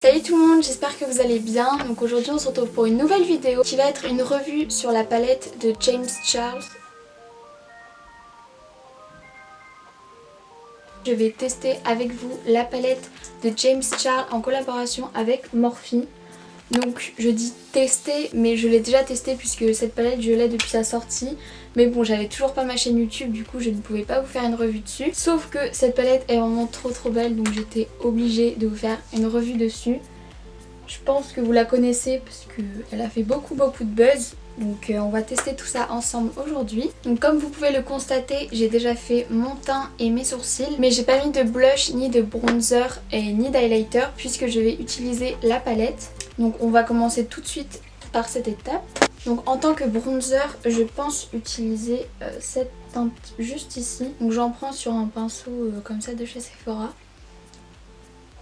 Salut tout le monde, j'espère que vous allez bien. Donc aujourd'hui on se retrouve pour une nouvelle vidéo qui va être une revue sur la palette de James Charles. Je vais tester avec vous la palette de James Charles en collaboration avec Morphe. Donc je dis tester, mais je l'ai déjà testée puisque cette palette je l'ai depuis sa sortie. Mais bon, j'avais toujours pas ma chaîne YouTube, du coup je ne pouvais pas vous faire une revue dessus. Sauf que cette palette est vraiment trop belle, donc j'étais obligée de vous faire une revue dessus. Je pense que vous la connaissez parce qu'elle a fait beaucoup de buzz. Donc on va tester tout ça ensemble aujourd'hui. Donc comme vous pouvez le constater, j'ai déjà fait mon teint et mes sourcils. Mais j'ai pas mis de blush, ni de bronzer et ni d'highlighter puisque je vais utiliser la palette. Donc on va commencer tout de suite par cette étape. Donc en tant que bronzer, je pense utiliser cette teinte juste ici. Donc j'en prends sur un pinceau comme ça de chez Sephora.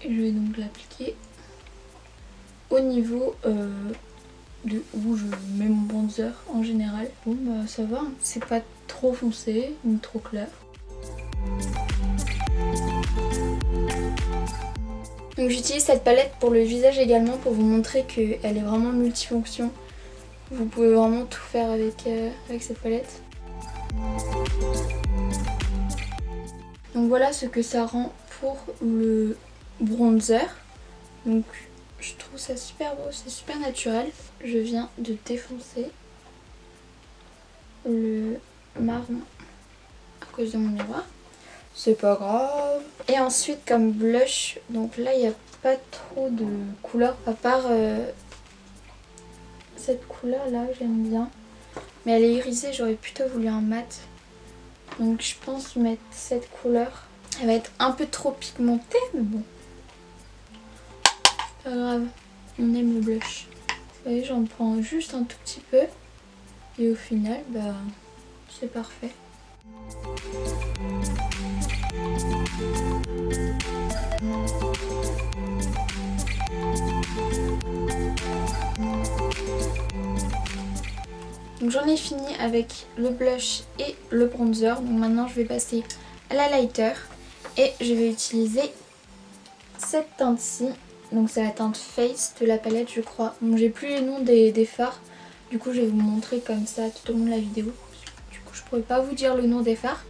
Et je vais donc l'appliquer au niveau de où je mets mon bronzer en général. Bon bah ça va, hein. C'est pas trop foncé ni trop clair. Donc j'utilise cette palette pour le visage également pour vous montrer qu'elle est vraiment multifonction. Vous pouvez vraiment tout faire avec cette palette. Donc voilà ce que ça rend pour le bronzer. Donc je trouve ça super beau, c'est super naturel. Je viens de défoncer le marron à cause de mon miroir. C'est pas grave. Et ensuite comme blush, donc là il n'y a pas trop de couleurs à part cette couleur là, j'aime bien. Mais elle est irisée, j'aurais plutôt voulu un mat. Donc je pense mettre cette couleur. Elle va être un peu trop pigmentée, mais bon. Pas grave, on aime le blush. Vous voyez, j'en prends juste un tout petit peu. Et au final, bah, c'est parfait. Donc j'en ai fini avec le blush et le bronzer. Donc maintenant je vais passer à l'highlighter. Et je vais utiliser cette teinte-ci. Donc c'est la teinte Face de la palette je crois. Donc j'ai plus les noms des fards. Du coup je vais vous montrer comme ça tout au long de la vidéo. Du coup je pourrais pas vous dire le nom des fards.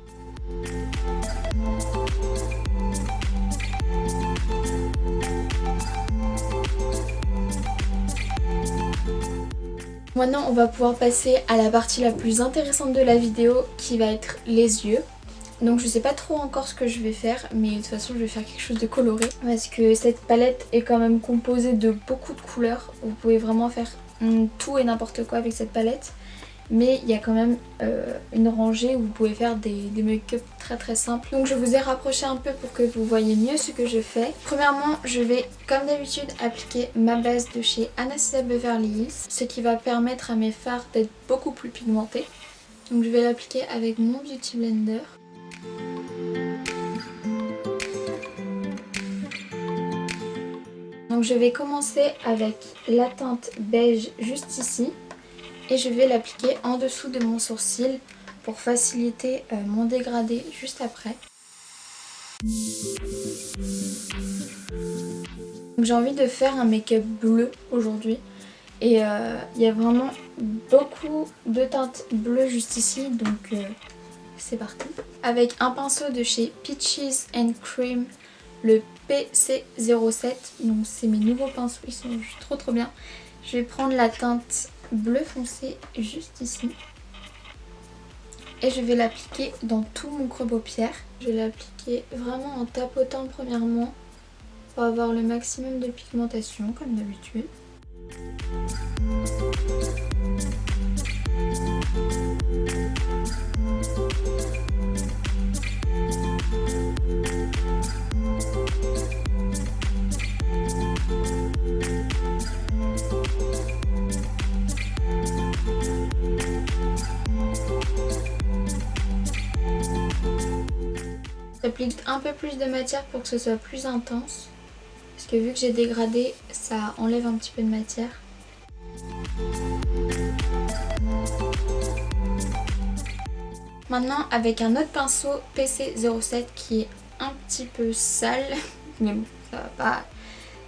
Maintenant on va pouvoir passer à la partie la plus intéressante de la vidéo qui va être les yeux. Donc je sais pas trop encore ce que je vais faire, mais de toute façon je vais faire quelque chose de coloré. Parce que cette palette est quand même composée de beaucoup de couleurs. Vous pouvez vraiment faire tout et n'importe quoi avec cette palette. Mais il y a quand même une rangée où vous pouvez faire des make-up très simples. Donc je vous ai rapproché un peu pour que vous voyez mieux ce que je fais. Premièrement, je vais comme d'habitude appliquer ma base de chez Anastasia Beverly Hills. Ce qui va permettre à mes fards d'être beaucoup plus pigmentés. Donc je vais l'appliquer avec mon Beauty Blender. Donc je vais commencer avec la teinte beige juste ici et je vais l'appliquer en dessous de mon sourcil pour faciliter mon dégradé juste après. J'ai envie de faire un make-up bleu aujourd'hui et il y a vraiment beaucoup de teintes bleues juste ici, donc c'est parti. Avec un pinceau de chez Peaches and Cream, le PC07, donc c'est mes nouveaux pinceaux, ils sont juste trop bien. Je vais prendre la teinte bleu foncé juste ici et je vais l'appliquer dans tout mon creux paupière. Je vais l'appliquer vraiment en tapotant premièrement pour avoir le maximum de pigmentation comme d'habitude. J'applique un peu plus de matière pour que ce soit plus intense. Parce que vu que j'ai dégradé, ça enlève un petit peu de matière. Maintenant avec un autre pinceau PC07 qui est un petit peu sale. Mais bon, ça va pas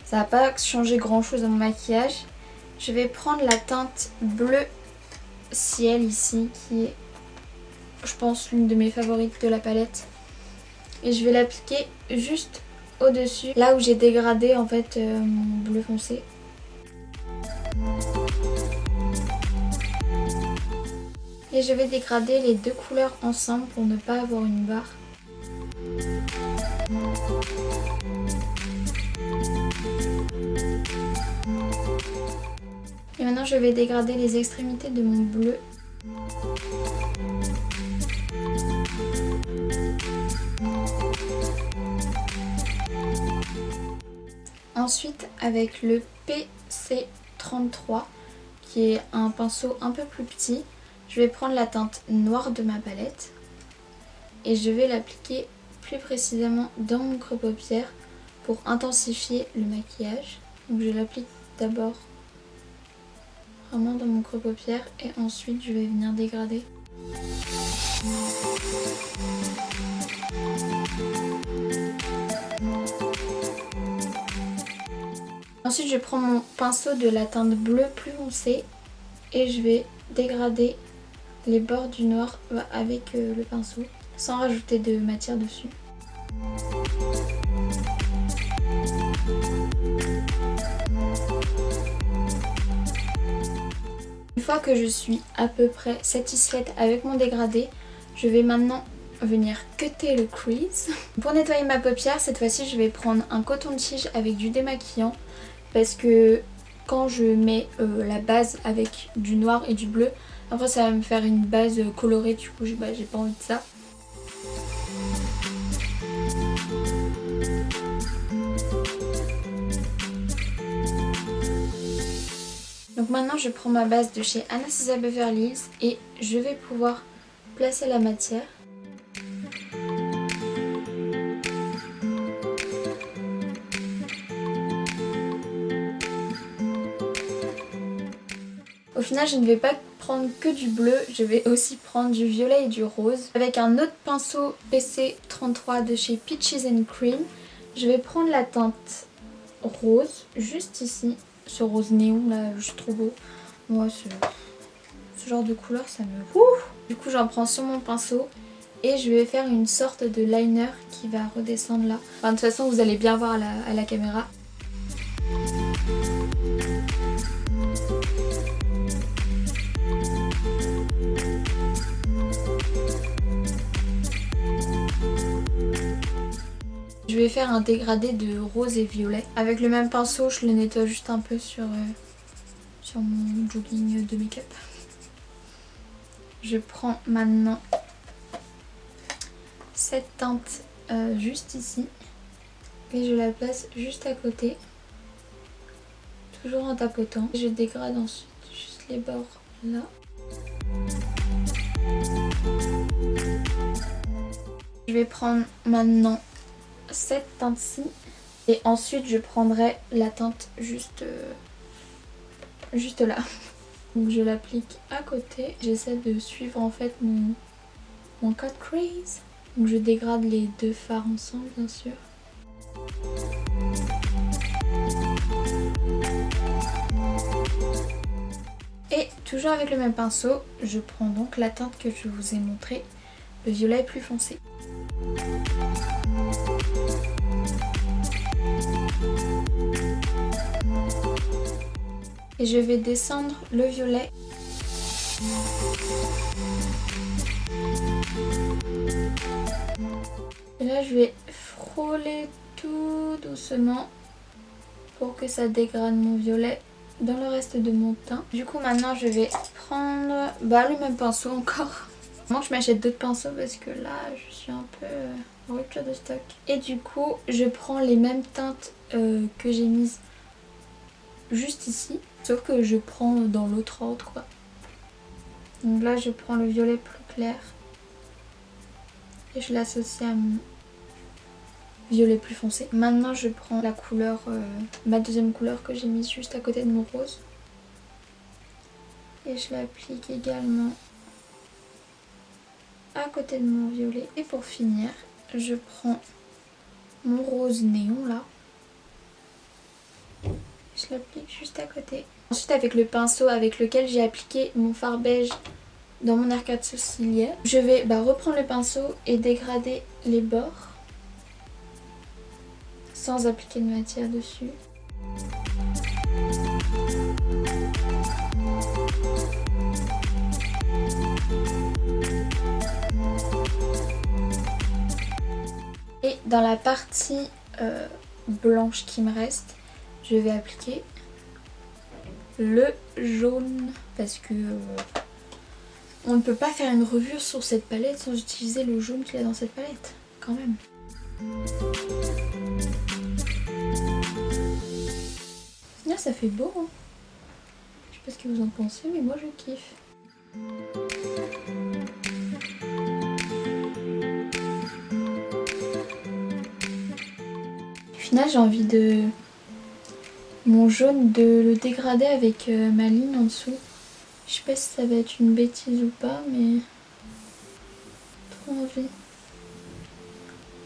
Ça va pas changer grand chose à mon maquillage. Je vais prendre la teinte bleu ciel ici qui est, je pense, l'une de mes favorites de la palette. Et je vais l'appliquer juste au-dessus, là où j'ai dégradé en fait mon bleu foncé. Et je vais dégrader les deux couleurs ensemble pour ne pas avoir une barre. Et maintenant je vais dégrader les extrémités de mon bleu. Ensuite avec le PC33 qui est un pinceau un peu plus petit, je vais prendre la teinte noire de ma palette et je vais l'appliquer plus précisément dans mon creux paupière pour intensifier le maquillage. Donc je l'applique d'abord vraiment dans mon creux paupière et ensuite je vais venir dégrader. Ensuite je prends mon pinceau de la teinte bleue plus foncée et je vais dégrader les bords du noir avec le pinceau sans rajouter de matière dessus. Une fois que je suis à peu près satisfaite avec mon dégradé, je vais maintenant venir cutter le crease. Pour nettoyer ma paupière, cette fois-ci je vais prendre un coton-tige avec du démaquillant parce que quand je mets la base avec du noir et du bleu, après ça va me faire une base colorée, du coup j'ai pas envie de ça. Donc maintenant je prends ma base de chez Anastasia Beverly Hills et je vais pouvoir placer la matière. Au final je ne vais pas prendre que du bleu, je vais aussi prendre du violet et du rose. Avec un autre pinceau PC33 de chez Peaches and Cream, je vais prendre la teinte rose, juste ici, ce rose néon là, juste trop beau. Moi ce genre de couleur ça me... Du coup j'en prends sur mon pinceau et je vais faire une sorte de liner qui va redescendre là. Enfin, de toute façon vous allez bien voir à la caméra. Je vais faire un dégradé de rose et violet. Avec le même pinceau, je le nettoie juste un peu sur mon jogging de make-up. Je prends maintenant cette teinte juste ici et je la place juste à côté, toujours en tapotant. Je dégrade ensuite juste les bords là. Je vais prendre maintenant cette teinte-ci et ensuite je prendrai la teinte juste là. Donc je l'applique à côté. J'essaie de suivre en fait mon cut crease. Donc je dégrade les deux fards ensemble bien sûr. Et toujours avec le même pinceau, je prends donc la teinte que je vous ai montrée, le violet plus foncé. Et je vais descendre le violet. Et là je vais frôler tout doucement pour que ça dégrade mon violet dans le reste de mon teint. Du coup maintenant je vais prendre le même pinceau encore. Moi je m'achète d'autres pinceaux parce que là je suis un peu en rupture de stock. Et du coup je prends les mêmes teintes que j'ai mises juste ici. Sauf que je prends dans l'autre ordre quoi. Donc là je prends le violet plus clair. Et je l'associe à mon violet plus foncé. Maintenant je prends la couleur, ma deuxième couleur que j'ai mise juste à côté de mon rose. Et je l'applique également à côté de mon violet. Et pour finir, je prends mon rose néon là. se l'applique juste à côté. Ensuite avec le pinceau avec lequel j'ai appliqué mon fard beige dans mon arcade sourcilière, je vais reprendre le pinceau et dégrader les bords sans appliquer de matière dessus. Et dans la partie blanche qui me reste, je vais appliquer le jaune parce que on ne peut pas faire une revue sur cette palette sans utiliser le jaune qu'il y a dans cette palette, quand même. Là, ça fait beau, hein. Je sais pas ce que vous en pensez, mais moi je kiffe. Au final, j'ai envie de mon jaune de le dégrader avec ma ligne en dessous. Je sais pas si ça va être une bêtise ou pas, mais trop envie.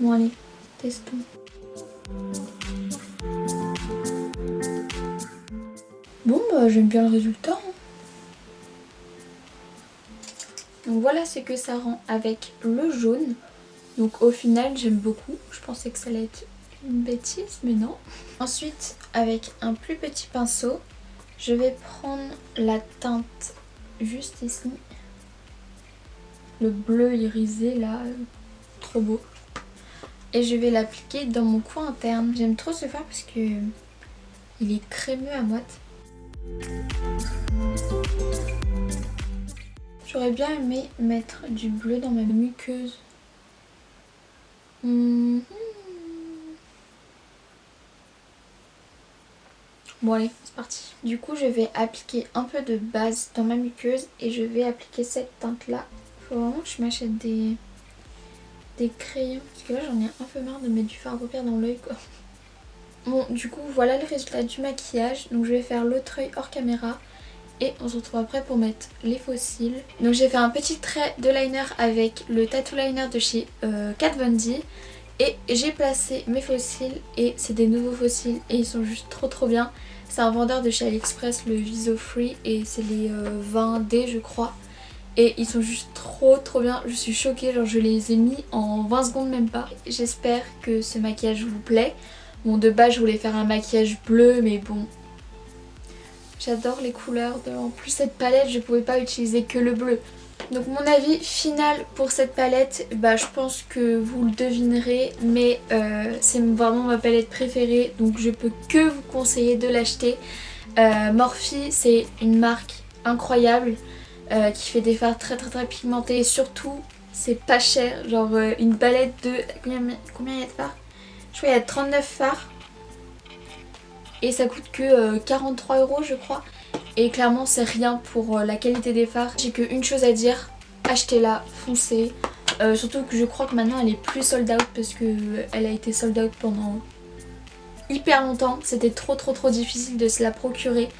Bon allez, testons. Bon j'aime bien le résultat. Hein. Donc voilà ce que ça rend avec le jaune. Donc au final j'aime beaucoup. Je pensais que ça allait être une bêtise, mais non. Ensuite, avec un plus petit pinceau, je vais prendre la teinte juste ici. Le bleu irisé là, trop beau. Et je vais l'appliquer dans mon coin interne. J'aime trop ce fard parce que il est crémeux à moite. J'aurais bien aimé mettre du bleu dans ma muqueuse. Bon allez, c'est parti. Du coup je vais appliquer un peu de base dans ma muqueuse et je vais appliquer cette teinte là. Faut vraiment que je m'achète des crayons parce que là j'en ai un peu marre de mettre du fard à paupières dans l'œil quoi. Bon du coup voilà le résultat du maquillage. Donc je vais faire l'autre œil hors caméra et on se retrouve après pour mettre les faux cils. Donc j'ai fait un petit trait de liner avec le tattoo liner de chez Kat Von D. Et j'ai placé mes faux cils et c'est des nouveaux faux cils et ils sont juste trop bien. C'est un vendeur de chez AliExpress, le Viso Free, et c'est les 20D je crois. Et ils sont juste trop bien, je suis choquée, genre je les ai mis en 20 secondes même pas. J'espère que ce maquillage vous plaît. Bon de base je voulais faire un maquillage bleu mais bon, j'adore les couleurs. En plus cette palette je pouvais pas utiliser que le bleu. Donc mon avis final pour cette palette, je pense que vous le devinerez, mais c'est vraiment ma palette préférée, donc je peux que vous conseiller de l'acheter. Morphe, c'est une marque incroyable qui fait des fards très pigmentés et surtout c'est pas cher, genre une palette de... Combien il y a de fards? Je crois qu'il y a 39 fards et ça coûte que 43 € je crois. Et clairement c'est rien pour la qualité des fards. J'ai qu'une chose à dire, achetez-la, foncez. Surtout que je crois que maintenant elle est plus sold out parce qu'elle a été sold out pendant hyper longtemps. C'était trop difficile de se la procurer.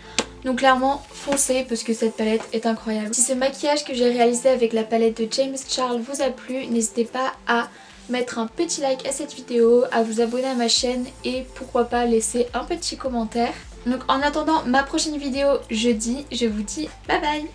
Donc clairement foncez parce que cette palette est incroyable. Si ce maquillage que j'ai réalisé avec la palette de James Charles vous a plu, n'hésitez pas à mettre un petit like à cette vidéo, à vous abonner à ma chaîne et pourquoi pas laisser un petit commentaire. Donc en attendant ma prochaine vidéo jeudi, je vous dis bye bye.